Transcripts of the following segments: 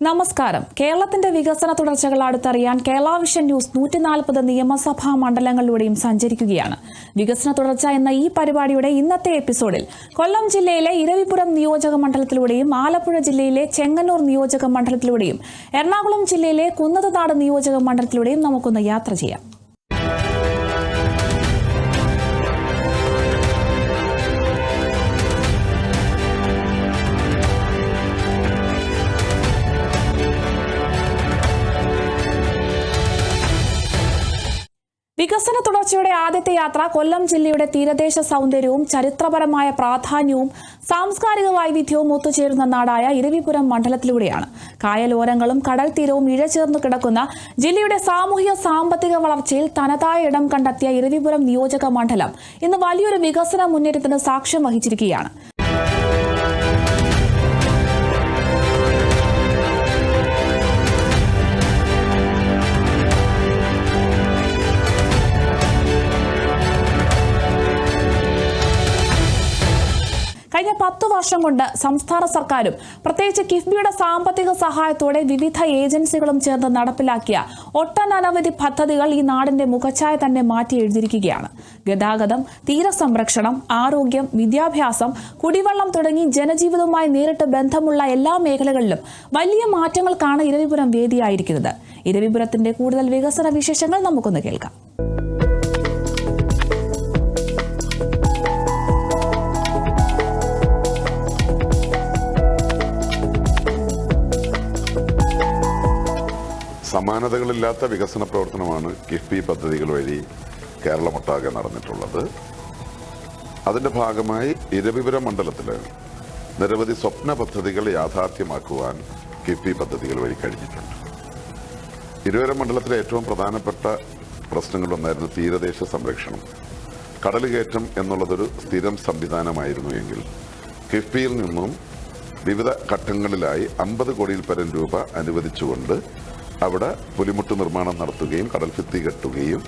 നമസ്കാരം. കേരളത്തിന്റെ വികസന തുടർച്ചകൾ അടുത്തറിയാൻ കേരള വിഷൻ ന്യൂസ് 140 നിയമസഭാ മണ്ഡലങ്ങളിലൂടെയും സഞ്ചരിക്കുകയാണ്. വികസന തുടർച്ച എന്ന ഈ പരിപാടിയുടെ ഇന്നത്തെ എപ്പിസോഡിൽ കൊല്ലം ജില്ലയിലെ ഇരവിപുരം നിയോജക മണ്ഡലത്തിലൂടെയും ആലപ്പുഴ ജില്ലയിലെ ചെങ്ങന്നൂർ നിയോജക മണ്ഡലത്തിലൂടെയും എറണാകുളം ജില്ലയിലെ കുന്നത്തുനാട് നിയോജക മണ്ഡലത്തിലൂടെയും നമുക്കൊന്ന് യാത്ര ചെയ്യാം. വികസന തുടർച്ചയുടെ ആദ്യത്തെ യാത്ര കൊല്ലം ജില്ലയുടെ തീരദേശ സൗന്ദര്യവും ചരിത്രപരമായ പ്രാധാന്യവും സാംസ്കാരിക വൈവിധ്യവും ഒത്തുചേരുന്ന നാടായ ഇരവിപുരം മണ്ഡലത്തിലൂടെയാണ്. കായലോരങ്ങളും കടൽ തീരവും ഇഴചേർന്നു കിടക്കുന്ന ജില്ലയുടെ സാമൂഹിക സാമ്പത്തിക വളർച്ചയിൽ തനതായ ഇടം കണ്ടെത്തിയ ഇരവിപുരം നിയോജക മണ്ഡലം ഇന്ന് വലിയൊരു വികസന മുന്നേറ്റത്തിന് സാക്ഷ്യം വഹിച്ചിരിക്കുകയാണ്. കഴിഞ്ഞ 10 വർഷം കൊണ്ട് സംസ്ഥാന സർക്കാരും പ്രത്യേകിച്ച് കിഫ്ബിയുടെ സാമ്പത്തിക സഹായത്തോടെ വിവിധ ഏജൻസികളും ചേർന്ന് നടപ്പിലാക്കിയ ഒട്ടനവധി പദ്ധതികൾ ഈ നാടിന്റെ മുഖച്ഛായ തന്നെ മാറ്റി എഴുതിയിരിക്കുകയാണ്. ഗതാഗതം, തീരസംരക്ഷണം, ആരോഗ്യം, വിദ്യാഭ്യാസം, കുടിവെള്ളം തുടങ്ങി ജനജീവിതവുമായി നേരിട്ട് ബന്ധമുള്ള എല്ലാ മേഖലകളിലും വലിയ മാറ്റങ്ങൾക്കാണ് ഇരവിപുരം വേദിയായിരിക്കുന്നത്. ഇരവിപുരത്തിന്റെ കൂടുതൽ വികസന വിശേഷങ്ങൾ നമുക്കൊന്ന് കേൾക്കാം. സമാനതകളില്ലാത്ത വികസന പ്രവർത്തനമാണ് കിഫ്ബി പദ്ധതികൾ വഴി കേരളമൊട്ടാകെ നടന്നിട്ടുള്ളത്. അതിൻ്റെ ഭാഗമായി ഇരവിപുരം മണ്ഡലത്തിൽ നിരവധി സ്വപ്ന പദ്ധതികൾ യാഥാർത്ഥ്യമാക്കുവാൻ കിഫ്ബി പദ്ധതികൾ വഴി കഴിഞ്ഞിട്ടുണ്ട്. ഇരവിപുരം മണ്ഡലത്തിലെ ഏറ്റവും പ്രധാനപ്പെട്ട പ്രശ്നങ്ങളൊന്നായിരുന്നു തീരദേശ സംരക്ഷണം. കടലുകയറ്റം എന്നുള്ളതൊരു സ്ഥിരം സംവിധാനമായിരുന്നു എങ്കിൽ കിഫ്ബിയിൽ നിന്നും വിവിധ ഘട്ടങ്ങളിലായി 50 കോടിയിൽ പരം രൂപ അനുവദിച്ചുകൊണ്ട് അവിടെ പുലിമുട്ട് നിർമ്മാണം നടത്തുകയും കടൽ ഭിത്തി കെട്ടുകയും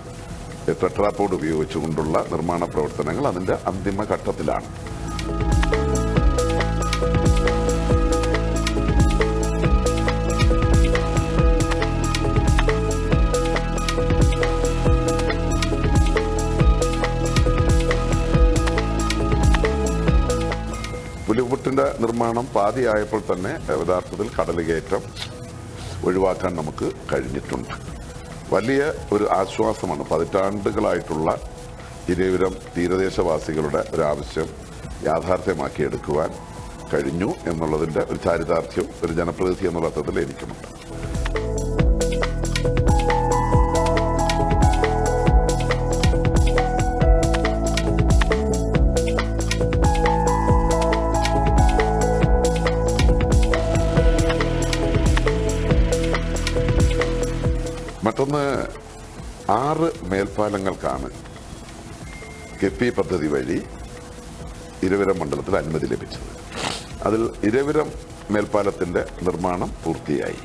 ടെട്രാപോഡ് ഉപയോഗിച്ചുകൊണ്ടുള്ള നിർമ്മാണ പ്രവർത്തനങ്ങൾ അതിൻ്റെ അന്തിമ ഘട്ടത്തിലാണ്. പുലിമുട്ടിൻ്റെ നിർമ്മാണം പാതിയായപ്പോൾ തന്നെ യഥാർത്ഥത്തിൽ കടലുകയറ്റം ഒഴിവാക്കാൻ നമുക്ക് കഴിഞ്ഞിട്ടുണ്ട്. വലിയ ഒരു ആശ്വാസമാണ്. പതിറ്റാണ്ടുകളായിട്ടുള്ള ഇരവിപുരം തീരദേശവാസികളുടെ ഒരാവശ്യം യാഥാർത്ഥ്യമാക്കിയെടുക്കുവാൻ കഴിഞ്ഞു എന്നുള്ളതിൻ്റെ ഒരു ചാരിതാർത്ഥ്യം ഒരു ജനപ്രതിനിധി എന്നുള്ള അർത്ഥത്തിൽ എനിക്കുമുണ്ട്. മറ്റൊന്ന് 6 മേൽപ്പാലങ്ങൾക്കാണ് കിഫ്ബി പദ്ധതി വഴി ഇരവിപുരം മണ്ഡലത്തിൽ അനുമതി ലഭിച്ചത്. അതിൽ ഇരവിപുരം മേൽപ്പാലത്തിൻ്റെ നിർമ്മാണം പൂർത്തിയായി.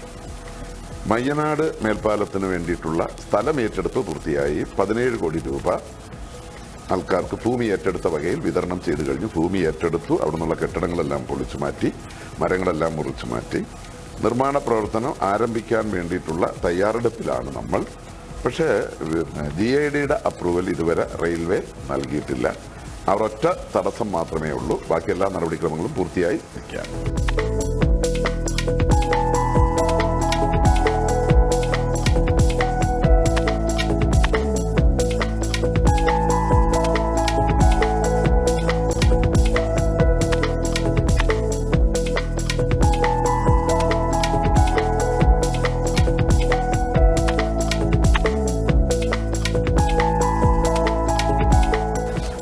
മയ്യനാട് മേൽപ്പാലത്തിന് വേണ്ടിയിട്ടുള്ള സ്ഥലം ഏറ്റെടുപ്പ് പൂർത്തിയായി. 17 കോടി രൂപ ആൾക്കാർക്ക് ഭൂമി ഏറ്റെടുത്ത വകയിൽ വിതരണം ചെയ്തു കഴിഞ്ഞു. ഭൂമി ഏറ്റെടുത്തു. അവിടെ നിന്നുള്ള കെട്ടിടങ്ങളെല്ലാം പൊളിച്ചു മാറ്റി, മരങ്ങളെല്ലാം മുറിച്ചു മാറ്റി. നിർമ്മാണ പ്രവർത്തനം ആരംഭിക്കാൻ വേണ്ടിയിട്ടുള്ള തയ്യാറെടുപ്പിലാണ് നമ്മൾ. പക്ഷേ GIDയുടെ അപ്രൂവൽ ഇതുവരെ റെയിൽവേ നൽകിയിട്ടില്ല. അവരൊറ്റ തടസ്സം മാത്രമേ ഉള്ളൂ. ബാക്കി എല്ലാ നടപടിക്രമങ്ങളും പൂർത്തിയായി നിൽക്കുകയാണ്.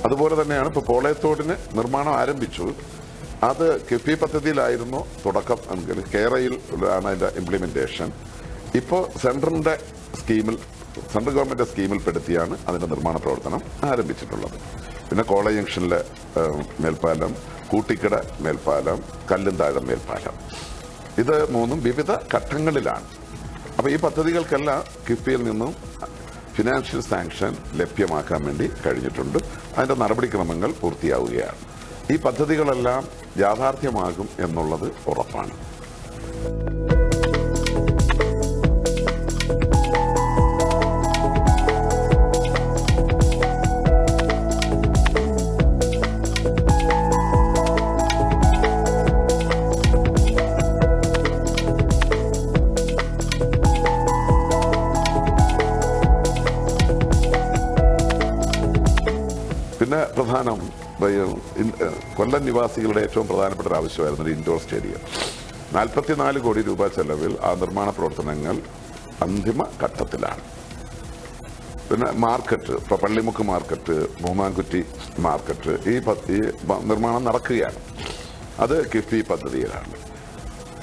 അതുപോലെ തന്നെയാണ് ഇപ്പോൾ പോളയത്തോടിന് നിർമ്മാണം ആരംഭിച്ചു. അത് കിഫ്ബി പദ്ധതിയിലായിരുന്നു തുടക്കം എങ്കിൽ കേരളയിൽ ആണ് അതിൻ്റെ ഇംപ്ലിമെൻറ്റേഷൻ. ഇപ്പോൾ സെൻട്രൽ ഗവൺമെൻറ് സ്കീമിൽപ്പെടുത്തിയാണ് അതിൻ്റെ നിർമ്മാണ പ്രവർത്തനം ആരംഭിച്ചിട്ടുള്ളത്. പിന്നെ കോളേജ് ജംഗ്ഷനിലെ മേൽപ്പാലം, കൂട്ടിക്കട മേൽപ്പാലം, കല്ലുംതാഴം മേൽപ്പാലം, ഇത് 3 വിവിധ ഘട്ടങ്ങളിലാണ്. അപ്പോൾ ഈ പദ്ധതികൾക്കെല്ലാം കിഫ്ബിയിൽ നിന്നും ഫിനാൻഷ്യൽ സാങ്ഷൻ ലഭ്യമാക്കാൻ വേണ്ടി കഴിഞ്ഞിട്ടുണ്ട്. അതിൻ്റെ നടപടിക്രമങ്ങൾ പൂർത്തിയാവുകയാണ്. ഈ പദ്ധതികളെല്ലാം യാഥാർത്ഥ്യമാകും എന്നുള്ളത് ഉറപ്പാണ്. പിന്നെ പ്രധാനം കൊല്ലം നിവാസികളുടെ ഏറ്റവും പ്രധാനപ്പെട്ട ഒരു ആവശ്യമായിരുന്നു ഒരു ഇൻഡോർ സ്റ്റേഡിയം. 44 കോടി രൂപ ചെലവിൽ ആ നിർമ്മാണ പ്രവർത്തനങ്ങൾ അന്തിമ ഘട്ടത്തിലാണ്. പിന്നെ മാർക്കറ്റ്, ഇപ്പോൾ പള്ളിമുക്ക് മാർക്കറ്റ്, മൂന്നാംകുറ്റി മാർക്കറ്റ്, ഈ നിർമ്മാണം നടക്കുകയാണ്. അത് കിഫ്ബി പദ്ധതിയിലാണ്.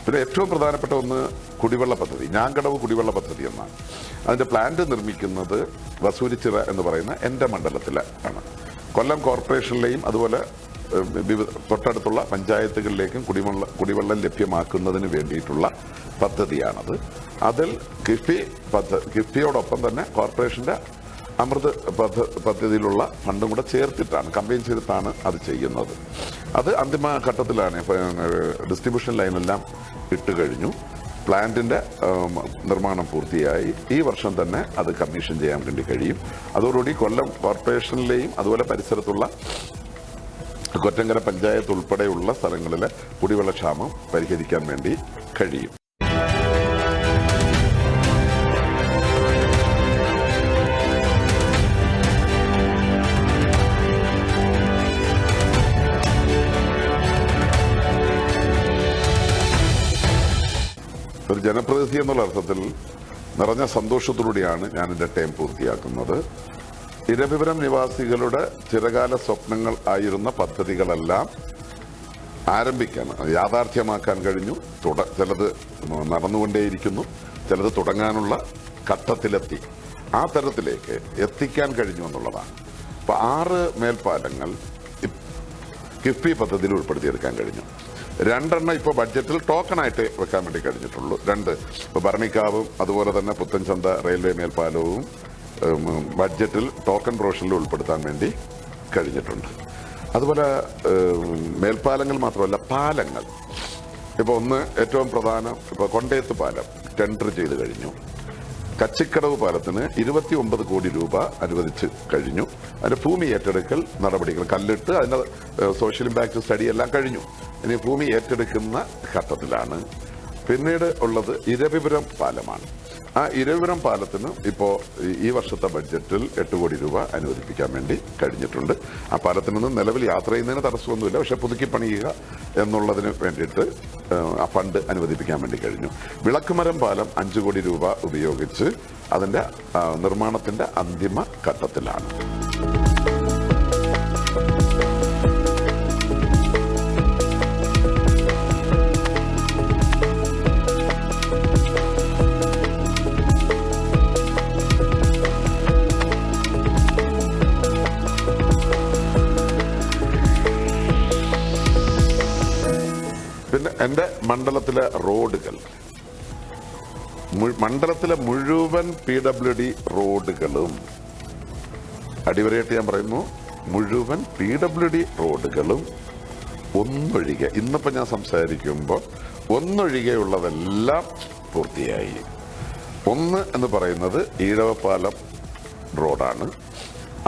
പിന്നെ ഏറ്റവും പ്രധാനപ്പെട്ട ഒന്ന് കുടിവെള്ള പദ്ധതി, ഞാങ്കടവ് കുടിവെള്ള പദ്ധതി എന്നാണ്. അതിൻ്റെ പ്ലാന്റ് നിർമ്മിക്കുന്നത് വസൂരിച്ചിറ എന്ന് പറയുന്ന എൻ്റെ മണ്ഡലത്തിലാണ്. കൊല്ലം കോർപ്പറേഷനിലെയും അതുപോലെ തൊട്ടടുത്തുള്ള പഞ്ചായത്തുകളിലേക്കും കുടിവെള്ളം ലഭ്യമാക്കുന്നതിന് വേണ്ടിയിട്ടുള്ള പദ്ധതിയാണത്. അതിൽ കിഫ്ബിയോടൊപ്പം തന്നെ കോർപ്പറേഷൻ്റെ അമൃത് പദ്ധതിയിലുള്ള ഫണ്ടും കൂടെ ചേർത്തിട്ടാണ്, കമ്പൈൻ ചെയ്തിട്ടാണ് അത് ചെയ്യുന്നത്. അത് അന്തിമ ഘട്ടത്തിലാണ്. ഡിസ്ട്രിബ്യൂഷൻ ലൈനെല്ലാം ഇട്ട് കഴിഞ്ഞു. പ്ലാന്റിൻ്റെ നിർമ്മാണം പൂർത്തിയായി. ഈ വർഷം തന്നെ അത് കമ്മീഷൻ ചെയ്യാൻ വേണ്ടി കഴിയും. അതോടുകൂടി കൊല്ലം കോർപ്പറേഷനിലെയും അതുപോലെ പരിസരത്തുള്ള കൊറ്റങ്കര പഞ്ചായത്ത് ഉൾപ്പെടെയുള്ള സ്ഥലങ്ങളിലെ കുടിവെള്ളക്ഷാമം പരിഹരിക്കാൻ വേണ്ടി കഴിയും. ഒരു ജനപ്രതിനിധി എന്നുള്ള അർത്ഥത്തിൽ നിറഞ്ഞ സന്തോഷത്തോടെയാണ് ഞാൻ എൻ്റെ ടൈം പൂർത്തിയാക്കുന്നത്. ഇരവിപുരം നിവാസികളുടെ ചിരകാല സ്വപ്നങ്ങൾ ആയിരുന്ന പദ്ധതികളെല്ലാം ആരംഭിക്കാൻ, യാഥാർത്ഥ്യമാക്കാൻ കഴിഞ്ഞു. ചിലത് നടന്നുകൊണ്ടേയിരിക്കുന്നു, ചിലത് തുടങ്ങാനുള്ള ഘട്ടത്തിലെത്തി. ആ തരത്തിലേക്ക് എത്തിക്കാൻ കഴിഞ്ഞു എന്നുള്ളതാണ്. ഇപ്പോൾ 6 മേൽപ്പാലങ്ങൾ കിഫ്ബി പദ്ധതിയിൽ ഉൾപ്പെടുത്തിയെടുക്കാൻ കഴിഞ്ഞു. 2 ഇപ്പോൾ ബഡ്ജറ്റിൽ ടോക്കണായിട്ട് വെക്കാൻ വേണ്ടി കഴിഞ്ഞിട്ടുള്ളൂ. 2 ഇപ്പോൾ ഭരണിക്കാവും അതുപോലെ തന്നെ പുത്തൻചന്ത റെയിൽവേ മേൽപ്പാലവും ബഡ്ജറ്റിൽ ടോക്കൺ പ്രൊവിഷനിൽ ഉൾപ്പെടുത്താൻ വേണ്ടി കഴിഞ്ഞിട്ടുണ്ട്. അതുപോലെ മേൽപ്പാലങ്ങൾ മാത്രമല്ല, പാലങ്ങൾ. ഇപ്പോൾ ഒന്ന് ഏറ്റവും പ്രധാനം, ഇപ്പോൾ കൊണ്ടേത്ത് പാലം ടെൻഡർ ചെയ്ത് കഴിഞ്ഞു. കച്ചിക്കടവ് പാലത്തിന് 29 കോടി രൂപ അനുവദിച്ച് കഴിഞ്ഞു. അതിൻ്റെ ഭൂമി ഏറ്റെടുക്കൽ നടപടികൾ, കല്ലിട്ട് അതിൻ്റെ സോഷ്യൽ ഇമ്പാക്ട് സ്റ്റഡി എല്ലാം കഴിഞ്ഞു. ഇനി ഭൂമി ഏറ്റെടുക്കുന്ന ഘട്ടത്തിലാണ്. പിന്നീട് ഉള്ളത് ഇരവിപുരം പാലമാണ്. ആ ഇരവിപുരം പാലത്തിന് ഇപ്പോൾ ഈ വർഷത്തെ ബഡ്ജറ്റിൽ 8 കോടി രൂപ അനുവദിപ്പിക്കാൻ വേണ്ടി കഴിഞ്ഞിട്ടുണ്ട്. ആ പാലത്തിൽ നിന്ന് നിലവിൽ യാത്ര ചെയ്യുന്നതിന് തടസ്സമൊന്നുമില്ല, പക്ഷെ പുതുക്കി പണിയുക എന്നുള്ളതിന് വേണ്ടിയിട്ട് ആ ഫണ്ട് അനുവദിപ്പിക്കാൻ വേണ്ടി കഴിഞ്ഞു. വിളക്കുമരം പാലം 5 കോടി രൂപ ഉപയോഗിച്ച് അതിൻ്റെ നിർമ്മാണത്തിൻ്റെ അന്തിമ ഘട്ടത്തിലാണ്. പിന്നെ എൻ്റെ മണ്ഡലത്തിലെ റോഡുകൾ, മണ്ഡലത്തിലെ മുഴുവൻ PWD റോഡുകളും, അടിവരയിട്ട് ഞാൻ പറയുന്നു, മുഴുവൻ PWD റോഡുകളും ഒന്നൊഴികെ, ഇന്നിപ്പോൾ ഞാൻ സംസാരിക്കുമ്പോൾ ഒന്നൊഴികെയുള്ളതെല്ലാം പൂർത്തിയായി. ഒന്ന് എന്ന് പറയുന്നത് ഈഴവപ്പാലം റോഡാണ്.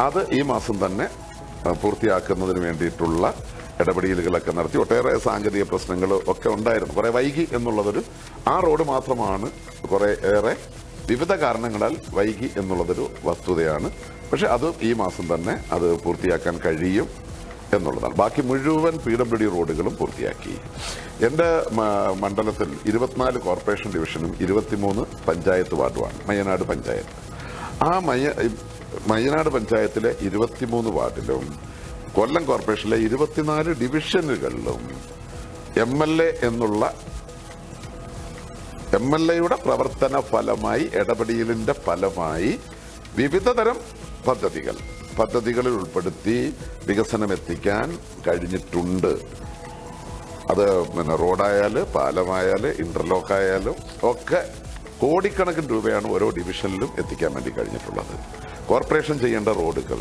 അത് ഈ മാസം തന്നെ പൂർത്തിയാക്കുന്നതിന് വേണ്ടിയിട്ടുള്ള ഇടപെടലുകളൊക്കെ നടത്തി. ഒട്ടേറെ സാങ്കേതിക പ്രശ്നങ്ങൾ ഒക്കെ ഉണ്ടായിരുന്നു, കുറേ വൈകി എന്നുള്ളതൊരു, ആ റോഡ് മാത്രമാണ് കുറേ ഏറെ വിവിധ കാരണങ്ങളാൽ വൈകി എന്നുള്ളതൊരു വസ്തുതയാണ്. പക്ഷെ അത് ഈ മാസം തന്നെ അത് പൂർത്തിയാക്കാൻ കഴിയും എന്നുള്ളതാണ്. ബാക്കി മുഴുവൻ PWD റോഡുകളും പൂർത്തിയാക്കി. എൻ്റെ മണ്ഡലത്തിൽ 24 കോർപ്പറേഷൻ ഡിവിഷനും 23 പഞ്ചായത്ത് വാർഡുമാണ് മയ്യനാട് പഞ്ചായത്ത്. ആ മയ്യനാട് പഞ്ചായത്തിലെ 23 വാർഡിലും കൊല്ലം കോർപ്പറേഷനിലെ 24 ഡിവിഷനുകളിലും MLAയുടെ പ്രവർത്തന ഫലമായി, ഇടപെടലിൻ്റെ ഫലമായി വിവിധ തരം പദ്ധതികളിൽ ഉൾപ്പെടുത്തി വികസനം എത്തിക്കാൻ കഴിഞ്ഞിട്ടുണ്ട്. അത് പിന്നെ റോഡായാലും പാലമായാലും ഇന്റർലോക്കായാലും ഒക്കെ കോടിക്കണക്കിന് രൂപയാണ് ഓരോ ഡിവിഷനിലും എത്തിക്കാൻ വേണ്ടി കഴിഞ്ഞിട്ടുള്ളത്. കോർപ്പറേഷൻ ചെയ്യേണ്ട റോഡുകൾ,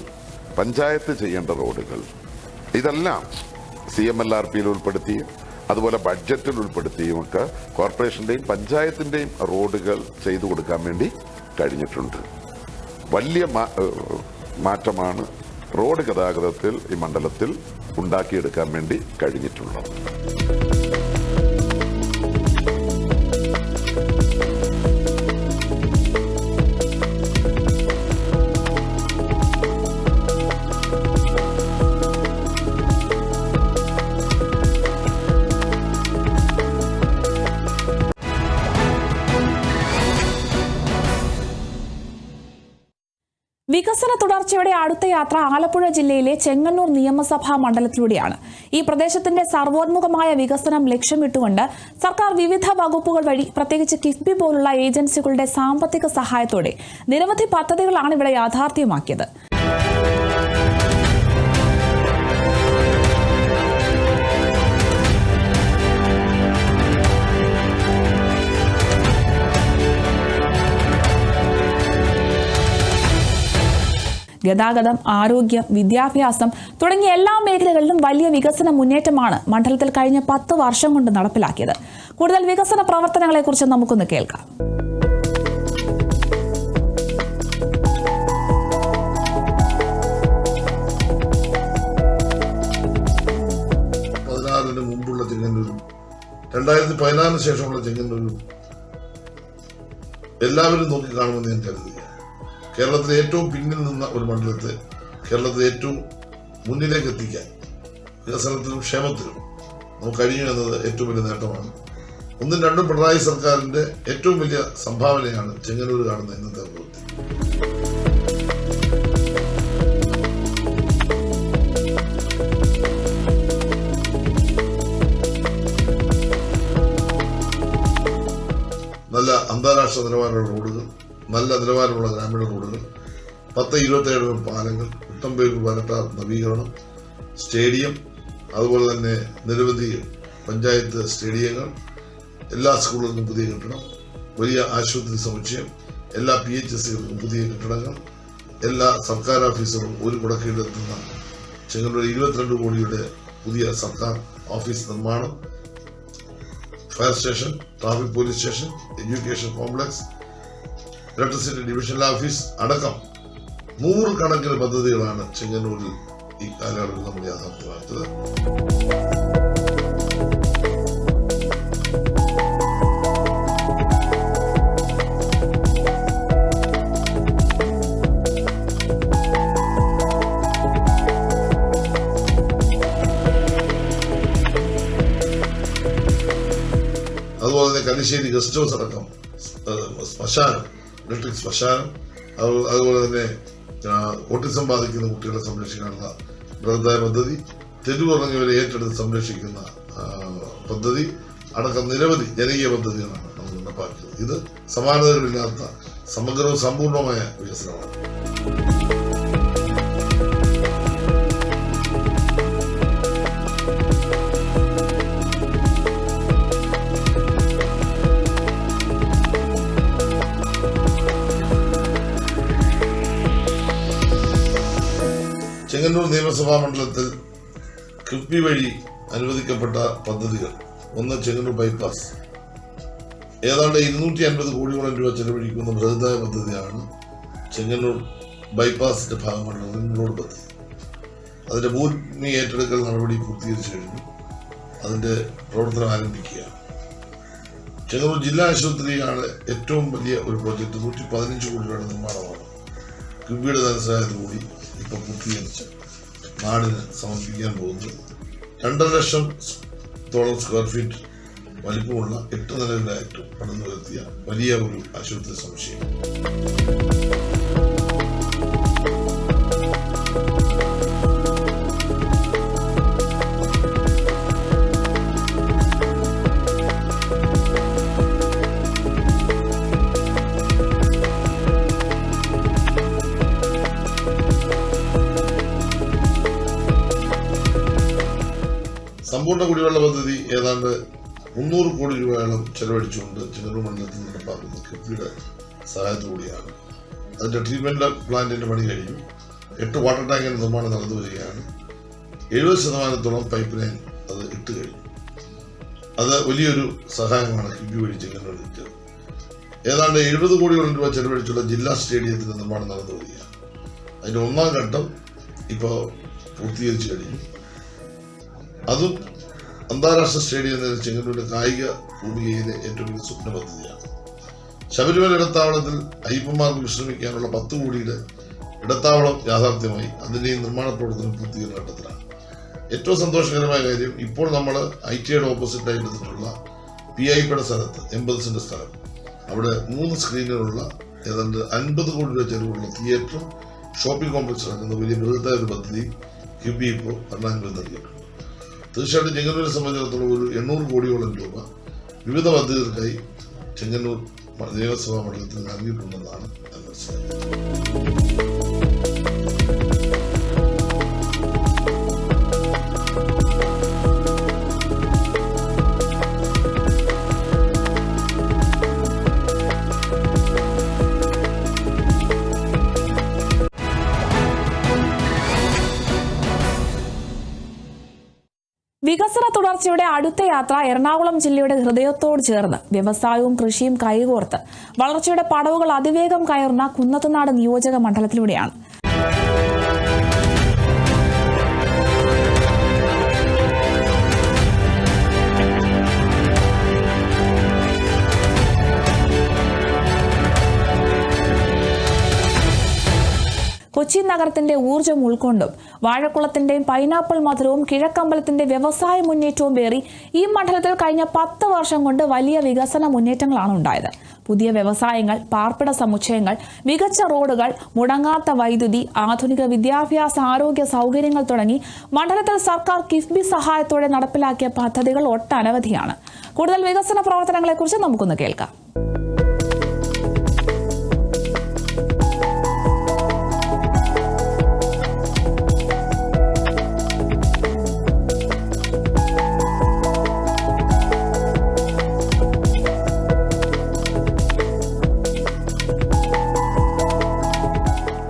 പഞ്ചായത്ത് ചെയ്യേണ്ട റോഡുകൾ, ഇതെല്ലാം CMLRPയിൽ ഉൾപ്പെടുത്തിയും അതുപോലെ ബഡ്ജറ്റിൽ ഉൾപ്പെടുത്തിയുമൊക്കെ കോർപ്പറേഷൻ്റെയും പഞ്ചായത്തിൻ്റെയും റോഡുകൾ ചെയ്തു കൊടുക്കാൻ വേണ്ടി കഴിഞ്ഞിട്ടുണ്ട്. വലിയ മാറ്റമാണ് റോഡ് ഗതാഗതത്തിൽ ഈ മണ്ഡലത്തിൽ ഉണ്ടാക്കിയെടുക്കാൻ വേണ്ടി കഴിഞ്ഞിട്ടുള്ളത്. തുടർച്ചയുടെ അടുത്ത യാത്ര ആലപ്പുഴ ജില്ലയിലെ ചെങ്ങന്നൂർ നിയമസഭാ മണ്ഡലത്തിലൂടെയാണ്. ഈ പ്രദേശത്തിന്റെ സർവോന്മുഖമായ വികസനം ലക്ഷ്യമിട്ടുകൊണ്ട് സർക്കാർ വിവിധ വകുപ്പുകൾ വഴി പ്രത്യേകിച്ച് കിഫ്ബി പോലുള്ള ഏജൻസികളുടെ സാമ്പത്തിക സഹായത്തോടെ നിരവധി പദ്ധതികളാണ് ഇവിടെ യാഥാർത്ഥ്യമാക്കിയത്. ഗതാഗതം, ആരോഗ്യം, വിദ്യാഭ്യാസം തുടങ്ങിയ എല്ലാ മേഖലകളിലും വലിയ വികസന മുന്നേറ്റമാണ് മണ്ഡലത്തിൽ കഴിഞ്ഞ 10 വർഷം കൊണ്ട് നടപ്പിലാക്കിയത്. കൂടുതൽ വികസന പ്രവർത്തനങ്ങളെക്കുറിച്ച് നമുക്കൊന്ന് കേൾക്കാം. മുമ്പുള്ള ചെങ്ങന്നൂരും 2014 ശേഷമുള്ള ചെങ്ങന്നൂരും എല്ലാവരും നോക്കിക്കാണുമെന്ന് ഞാൻ കരുതുക. കേരളത്തിലെ ഏറ്റവും പിന്നിൽ നിന്ന ഒരു മണ്ഡലത്തെ കേരളത്തിലെ ഏറ്റവും മുന്നിലേക്ക് എത്തിക്കാൻ വികസനത്തിലും ക്ഷേമത്തിലും നമുക്ക് കഴിഞ്ഞു എന്നത് ഏറ്റവും വലിയ നേട്ടമാണ്. 1-2 പിണറായി സർക്കാരിന്റെ ഏറ്റവും വലിയ സംഭാവനയാണ് ചെങ്ങന്നൂർ കാണുന്ന ഇന്നത്തെ പ്രവൃത്തി. നല്ല അന്താരാഷ്ട്ര നിലവാരമുള്ള റോഡുകൾ, നല്ല നിലവാരമുള്ള ഗ്രാമീണ റോഡുകൾ, 10-27 പാലങ്ങൾ, കുട്ടമ്പേരൂർ വരട്ടാർ നവീകരണം, സ്റ്റേഡിയം, അതുപോലെ തന്നെ നിരവധി പഞ്ചായത്ത് സ്റ്റേഡിയങ്ങൾ, എല്ലാ സ്കൂളുകൾക്കും പുതിയ കെട്ടിടം, വലിയ ആശുപത്രി സമുച്ചയം, എല്ലാ PHSകൾക്കും പുതിയ കെട്ടിടങ്ങൾ, എല്ലാ സർക്കാർ ഓഫീസുകളും ഒരു കുടക്കീഴിലെത്തുന്ന ചെങ്ങന്നൂർ 22 കോടിയുടെ പുതിയ സർക്കാർ ഓഫീസ് നിർമ്മാണം, fire station, traffic police station, education complex, electricity divisional office അടക്കം 100 കണക്കിന് പദ്ധതികളാണ് ചെങ്ങന്നൂരിൽ ഈ കാലയളവിൽ നമ്മൾ യാഥാർത്ഥ്യമാക്കിയത്. അതുപോലെ തന്നെ കല്ലിശ്ശേരി ഗസ്റ്റ് ഹൗസ് അടക്കം ശ്മശാനം, ഇലക്ട്രിക് ശ്മശാനം, അതുപോലെ തന്നെ ഓട്ടിസം ബാധിക്കുന്ന കുട്ടികളെ സംരക്ഷിക്കാനുള്ള ബൃഹത്തായ പദ്ധതി, തെരുവുറങ്ങിയവരെ ഏറ്റെടുത്ത് സംരക്ഷിക്കുന്ന പദ്ധതി അടക്കം നിരവധി ജനകീയ പദ്ധതികളാണ് നമ്മൾ നടപ്പാക്കിയത്. ഇത് സമാനതകളില്ലാത്ത സമഗ്രവും സമ്പൂർണമായ വികസനമാണ്. ചെങ്ങന്നൂർ നിയമസഭാ മണ്ഡലത്തിൽ കിഫ്ബി വഴി അനുവദിക്കപ്പെട്ട പദ്ധതികൾ, ഒന്ന് ചെങ്ങന്നൂർ ബൈപ്പാസ്, ഏതാണ്ട് 250 കോടിയോളം രൂപ ചെലവഴിക്കുന്ന ബൃഹത്തായ പദ്ധതിയാണ് ചെങ്ങന്നൂർ ബൈപ്പാസിന്റെ ഭാഗമായുള്ള റിംഗ് റോഡ് പദ്ധതി. അതിന്റെ ഭൂമി ഏറ്റെടുക്കൽ നടപടി പൂർത്തീകരിച്ചു കഴിഞ്ഞു. അതിന്റെ പ്രവർത്തനം ആരംഭിക്കുകയാണ്. ചെങ്ങന്നൂർ ജില്ലാ ആശുപത്രിയാണ് ഏറ്റവും വലിയ ഒരു പ്രോജക്റ്റ്. 115 കോടി രൂപയുടെ നിർമ്മാണമാണ് കിഫ്ബിയുടെ ധനസഹായത്തോടുകൂടി ഇപ്പോൾ പൂർത്തീകരിച്ച് നാടിന് സമർപ്പിക്കാൻ പോകുന്നത്. 2.5 ലക്ഷത്തോളം സ്ക്വയർ ഫീറ്റ് വലിപ്പമുള്ള 8 നിലകളിലായിട്ട് പണിതു വരുത്തിയ വലിയ ഒരു ആശുപത്രി സമുച്ചയം. സമ്പൂർണ്ണ കുടിവെള്ള പദ്ധതി ഏതാണ്ട് 300 കോടി രൂപയോളം ചെലവഴിച്ചുകൊണ്ട് ചെങ്ങന്നൂർ മണ്ഡലത്തിൽ നടപ്പാക്കുന്ന കിഫ്ബിയുടെ സഹായത്തോടുകൂടിയാണ്. അതിന്റെ ട്രീറ്റ്മെന്റ് പ്ലാന്റിന്റെ പണി കഴിഞ്ഞു. 8 വാട്ടർ ടാങ്കിന്റെ നിർമ്മാണം നടന്നു വരികയാണ്. 70% പൈപ്പ് ലൈൻ അത് ഇട്ട് കഴിഞ്ഞു. അത് വലിയൊരു സഹായമാണ് കിഫ്ബി വഴി ചെങ്ങന്നൂരിൽ കിട്ടിയത്. ഏതാണ്ട് 70 കോടിയോളം രൂപ ചെലവഴിച്ചുള്ള ജില്ലാ സ്റ്റേഡിയത്തിന്റെ നിർമ്മാണം നടന്നു വരികയാണ്. അതിന്റെ 1ാം ഘട്ടം ഇപ്പോൾ പൂർത്തീകരിച്ചു കഴിഞ്ഞു. അതും അന്താരാഷ്ട്ര സ്റ്റേഡിയം എന്ന ചെങ്ങന്നൂരിന്റെ കായിക ഭൂമികയിലെ ഏറ്റവും വലിയ സ്വപ്ന പദ്ധതിയാണ്. ശബരിമല ഇടത്താവളത്തിൽ അയ്യപ്പന്മാർക്ക് വിശ്രമിക്കാനുള്ള 10 കോടിയുടെ ഇടത്താവളം യാഥാർത്ഥ്യമായി. അതിന്റെ നിർമ്മാണ പ്രവർത്തനം പൂർത്തീകരണ ഘട്ടത്തിലാണ്. ഏറ്റവും സന്തോഷകരമായ കാര്യം, ഇപ്പോൾ നമ്മൾ ITIയുടെ ഓപ്പോസിറ്റായി എടുത്തിട്ടുള്ള PIPയുടെ സ്ഥലത്ത് 80 സെന്റ് സ്ഥലം, അവിടെ 3 സ്ക്രീനുകളുള്ള ഏതാണ്ട് 50 കോടി രൂപ ചെലവുള്ള തിയേറ്ററും ഷോപ്പിംഗ് കോംപ്ലക്സ് അടങ്ങുന്ന വലിയ ബൃഹത്തായ ഒരു പദ്ധതി കിഫ്ബി ഇപ്പോൾ ഭരണാനുമതി നൽകിയിട്ടുണ്ട്. തീർച്ചയായിട്ടും ചെങ്ങന്നൂരിനെ സംബന്ധിച്ചിടത്തോളം ഒരു 800 കോടിയോളം രൂപ വിവിധ പദ്ധതികൾക്കായി ചെങ്ങന്നൂർ നിയമസഭാ മണ്ഡലത്തിൽ നൽകിയിട്ടുണ്ടെന്നാണ് ഞാൻ മനസ്സിലാക്കുന്നത്. വികസന തുടർച്ചയുടെ അടുത്ത യാത്ര എറണാകുളം ജില്ലയുടെ ഹൃദയത്തോട് ചേർന്ന് വ്യവസായവും കൃഷിയും കൈകോർത്ത് വളർച്ചയുടെ പടവുകൾ അതിവേഗം കയറുന്ന കുന്നത്തുനാട് നിയോജക മണ്ഡലത്തിലൂടെയാണ്. കൊച്ചി നഗരത്തിന്റെ ഊർജ്ജം ഉൾക്കൊണ്ടും വാഴക്കുളത്തിന്റെയും പൈനാപ്പിൾ മധുരവും കിഴക്കമ്പലത്തിന്റെ വ്യവസായ മുന്നേറ്റവും പേറി ഈ മണ്ഡലത്തിൽ കഴിഞ്ഞ 10 വർഷം കൊണ്ട് വലിയ വികസന മുന്നേറ്റങ്ങളാണ് ഉണ്ടായത്. പുതിയ വ്യവസായങ്ങൾ, പാർപ്പിട സമുച്ചയങ്ങൾ, മികച്ച റോഡുകൾ, മുടങ്ങാത്ത വൈദ്യുതി, ആധുനിക വിദ്യാഭ്യാസ ആരോഗ്യ സൗകര്യങ്ങൾ തുടങ്ങി മണ്ഡലത്തിൽ സർക്കാർ കിഫ്ബി സഹായത്തോടെ നടപ്പിലാക്കിയ പദ്ധതികൾ ഒട്ടനവധിയാണ്. കൂടുതൽ വികസന പ്രവർത്തനങ്ങളെക്കുറിച്ച് നമുക്കൊന്ന് കേൾക്കാം.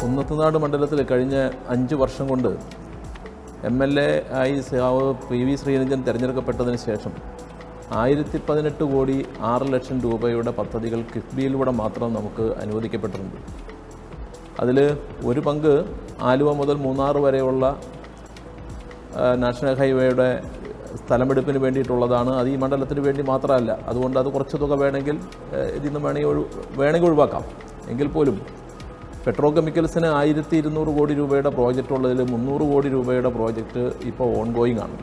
കുന്നത്തുനാട് മണ്ഡലത്തിൽ കഴിഞ്ഞ 5 വർഷം കൊണ്ട് MLA ആയി PV ശ്രീരഞ്ജൻ തിരഞ്ഞെടുക്കപ്പെട്ടതിന് ശേഷം 1018 കോടി 6 ലക്ഷം രൂപയുടെ പദ്ധതികൾ കിഫ്ബിയിലൂടെ മാത്രം നമുക്ക് അനുവദിക്കപ്പെട്ടിട്ടുണ്ട്. അതിൽ ഒരു പങ്ക് ആലുവ മുതൽ മൂന്നാർ വരെയുള്ള നാഷണൽ ഹൈവേയുടെ സ്ഥലമെടുപ്പിന് വേണ്ടിയിട്ടുള്ളതാണ്. അത് ഈ മണ്ഡലത്തിന് വേണ്ടി മാത്രമല്ല. അതുകൊണ്ട് അത് കുറച്ച് തുക വേണമെങ്കിൽ ഇതിൽ നിന്ന് വേണമെങ്കിൽ ഒഴിവാക്കാം. എങ്കിൽ പോലും പെട്രോകെമിക്കൽസിന് 1200 കോടി രൂപയുടെ പ്രോജക്റ്റ് ഉള്ളതിൽ 300 കോടി രൂപയുടെ പ്രോജക്റ്റ് ഇപ്പോൾ ഓൺഗോയിങ് ആണ്.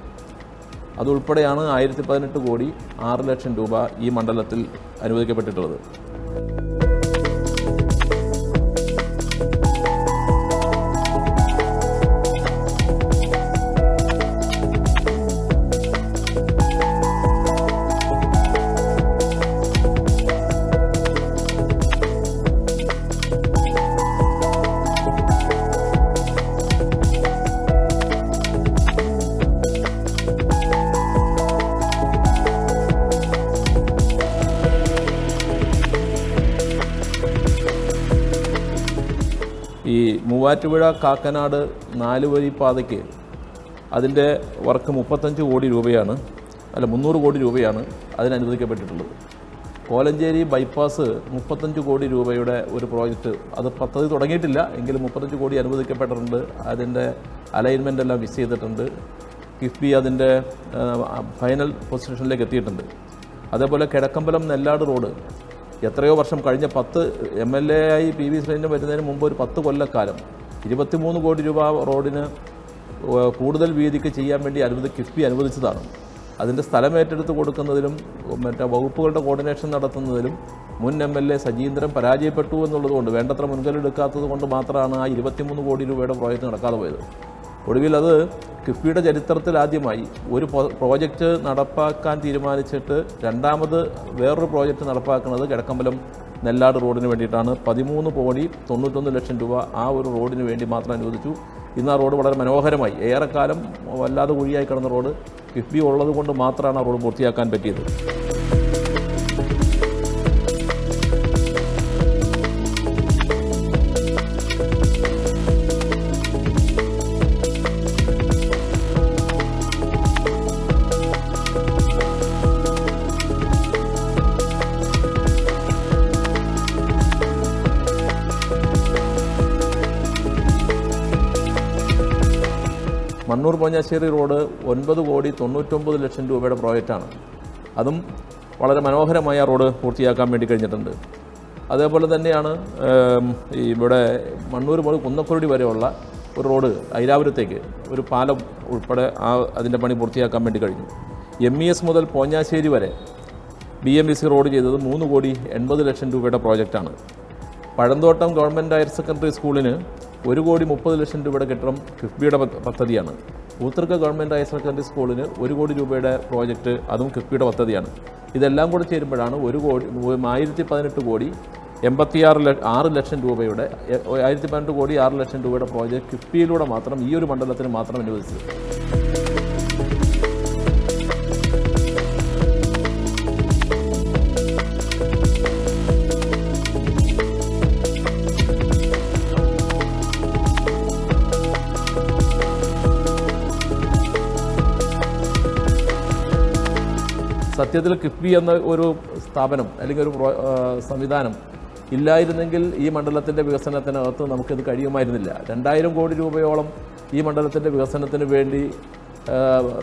അതുൾപ്പെടെയാണ് 1018 കോടി 6 ലക്ഷം രൂപ ഈ മണ്ഡലത്തിൽ അനുവദിക്കപ്പെട്ടിട്ടുള്ളത്. ഈ മൂവാറ്റുപുഴ കാക്കനാട് 4 വരി പാതയ്ക്ക് അതിൻ്റെ വർക്ക് 35 കോടി രൂപയാണ്, 300 കോടി രൂപയാണ് അതിനനുവദിക്കപ്പെട്ടിട്ടുള്ളത്. കോലഞ്ചേരി ബൈപ്പാസ് 35 കോടി രൂപയുടെ ഒരു പ്രോജക്റ്റ്, അത് പദ്ധതി തുടങ്ങിയിട്ടില്ല എങ്കിലും 35 കോടി അനുവദിക്കപ്പെട്ടിട്ടുണ്ട്. അതിൻ്റെ അലൈൻമെൻ്റ് എല്ലാം മിസ് ചെയ്തിട്ടുണ്ട്. കിഫ്ബി അതിൻ്റെ ഫൈനൽ പൊസിഷനിലേക്ക് എത്തിയിട്ടുണ്ട്. അതേപോലെ കിഴക്കമ്പലം നെല്ലാട് റോഡ് എത്രയോ വർഷം കഴിഞ്ഞ 10 MLA ആയി PV ശ്രീരഞ്ജൻ വരുന്നതിന് മുമ്പ് ഒരു 10 കൊല്ലക്കാലം 23 കോടി രൂപ റോഡിന് കൂടുതൽ വീതിക്ക് ചെയ്യാൻ വേണ്ടി കിഫ്ബി അനുവദിച്ചതാണ്. അതിൻ്റെ സ്ഥലം ഏറ്റെടുത്ത് കൊടുക്കുന്നതിലും മറ്റേ വകുപ്പുകളുടെ കോർഡിനേഷൻ നടത്തുന്നതിലും മുൻ MLA സജീന്ദ്രൻ പരാജയപ്പെട്ടു എന്നുള്ളതുകൊണ്ട്, വേണ്ടത്ര മുൻകൈയെടുക്കാത്തത് കൊണ്ട് മാത്രമാണ് ആ 23 കോടി രൂപയുടെ പ്രോജക്റ്റ് നടക്കാതെ പോയത്. ഒടുവിൽ അത് കിഫ്ബിയുടെ ചരിത്രത്തിൽ ആദ്യമായി ഒരു പ്രോജക്റ്റ് നടപ്പാക്കാൻ തീരുമാനിച്ചിട്ട് രണ്ടാമത് വേറൊരു പ്രോജക്റ്റ് നടപ്പാക്കുന്നത് കിഴക്കമ്പലം നെല്ലാട് റോഡിന് വേണ്ടിയിട്ടാണ്. 13 കോടി 91 ലക്ഷം രൂപ ആ ഒരു റോഡിന് വേണ്ടി മാത്രം അനുവദിച്ചു. ഇന്ന് ആ റോഡ് വളരെ മനോഹരമായി, ഏറെക്കാലം വല്ലാതെ കുഴിയായി കിടന്ന റോഡ് കിഫ്ബി ഉള്ളത് കൊണ്ട് മാത്രമാണ് ആ റോഡ് പൂർത്തിയാക്കാൻ പറ്റിയത്. മണ്ണൂർ പോഞ്ഞാശ്ശേരി റോഡ് 9 കോടി 99 ലക്ഷം രൂപയുടെ പ്രോജക്റ്റാണ്. അതും വളരെ മനോഹരമായ റോഡ് പൂർത്തിയാക്കാൻ വേണ്ടി കഴിഞ്ഞിട്ടുണ്ട്. അതേപോലെ തന്നെയാണ് ഇവിടെ മണ്ണൂർ മുതൽ കുന്നക്കുരുടി വരെയുള്ള ഒരു റോഡ് ഐരാപുരത്തേക്ക് ഒരു പാലം ഉൾപ്പെടെ അതിൻ്റെ പണി പൂർത്തിയാക്കാൻ വേണ്ടി കഴിഞ്ഞു. MES മുതൽ പോഞ്ഞാശ്ശേരി വരെ BMBC റോഡ് ചെയ്തത് 3 കോടി 80 ലക്ഷം രൂപയുടെ പ്രോജക്റ്റാണ്. പഴന്തോട്ടം ഗവൺമെൻറ് ഹയർ സെക്കൻഡറി സ്കൂളിന് 1,30,00,000 രൂപയുടെ കെട്ടിടം കിഫ്ബിയുടെ പദ്ധതിയാണ്. ഊത്തർക്ക ഗവൺമെൻറ് ഹയർ സെക്കൻഡറി സ്കൂളിന് 1 കോടി രൂപയുടെ പ്രോജക്റ്റ്, അതും കിഫ്ബിയുടെ പദ്ധതിയാണ്. ഇതെല്ലാം കൂടെ ചേരുമ്പോഴാണ് 1,018 കോടി 6 ലക്ഷം രൂപയുടെ 1,018 കോടി 6 ലക്ഷം രൂപയുടെ പ്രോജക്റ്റ് കിഫ്ബിയിലൂടെ മാത്രം ഈ ഒരു മണ്ഡലത്തിന് മാത്രം അനുവദിച്ചത്. സത്യത്തിൽ കിഫ്ബി എന്ന ഒരു സ്ഥാപനം അല്ലെങ്കിൽ ഒരു സംവിധാനം ഇല്ലായിരുന്നെങ്കിൽ ഈ മണ്ഡലത്തിൻ്റെ വികസനത്തിനകത്ത് നമുക്കിത് കഴിയുമായിരുന്നില്ല. 2,000 കോടി രൂപയോളം ഈ മണ്ഡലത്തിൻ്റെ വികസനത്തിന് വേണ്ടി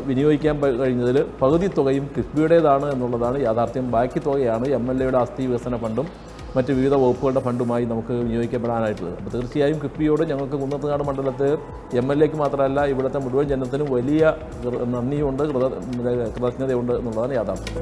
വിനിയോഗിക്കാൻ കഴിഞ്ഞതിൽ പകുതി തുകയും കിഫ്ബിയുടേതാണ് എന്നുള്ളതാണ് യാഥാർത്ഥ്യം. ബാക്കി തുകയാണ് MLAയുടെ ആസ്തി വികസന ഫണ്ടും മറ്റ് വിവിധ വകുപ്പുകളുടെ ഫണ്ടുമായി നമുക്ക് വിനിയോഗിക്കപ്പെടാനായിട്ടുള്ളത്. അപ്പോൾ തീർച്ചയായും കിഫ്ബിയോട് ഞങ്ങൾക്ക് കുന്നത്തുനാട് മണ്ഡലത്തിൽ MLAക്ക് മാത്രമല്ല ഇവിടുത്തെ മുഴുവൻ ജനത്തിനും വലിയ നന്ദിയുണ്ട്, കൃതജ്ഞതയുണ്ട് എന്നുള്ളതാണ് യാഥാർത്ഥ്യം.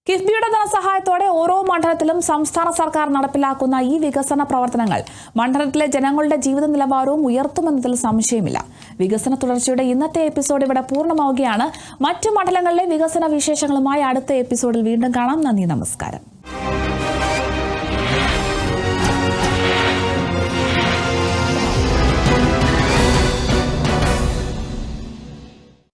കിഫ്ബിയുടെ ധനസഹായത്തോടെ ഓരോ മണ്ഡലത്തിലും സംസ്ഥാന സർക്കാർ നടപ്പിലാക്കുന്ന ഈ വികസന പ്രവർത്തനങ്ങൾ മണ്ഡലത്തിലെ ജനങ്ങളുടെ ജീവിത നിലവാരവും ഉയർത്തുമെന്നതിൽ സംശയമില്ല. വികസന തുടർച്ചയുടെ ഇന്നത്തെ എപ്പിസോഡ് ഇവിടെ പൂർണ്ണമാവുകയാണ്. മറ്റു മണ്ഡലങ്ങളിലെ വികസന വിശേഷങ്ങളുമായി അടുത്ത എപ്പിസോഡിൽ വീണ്ടും കാണാം. നന്ദി, നമസ്കാരം.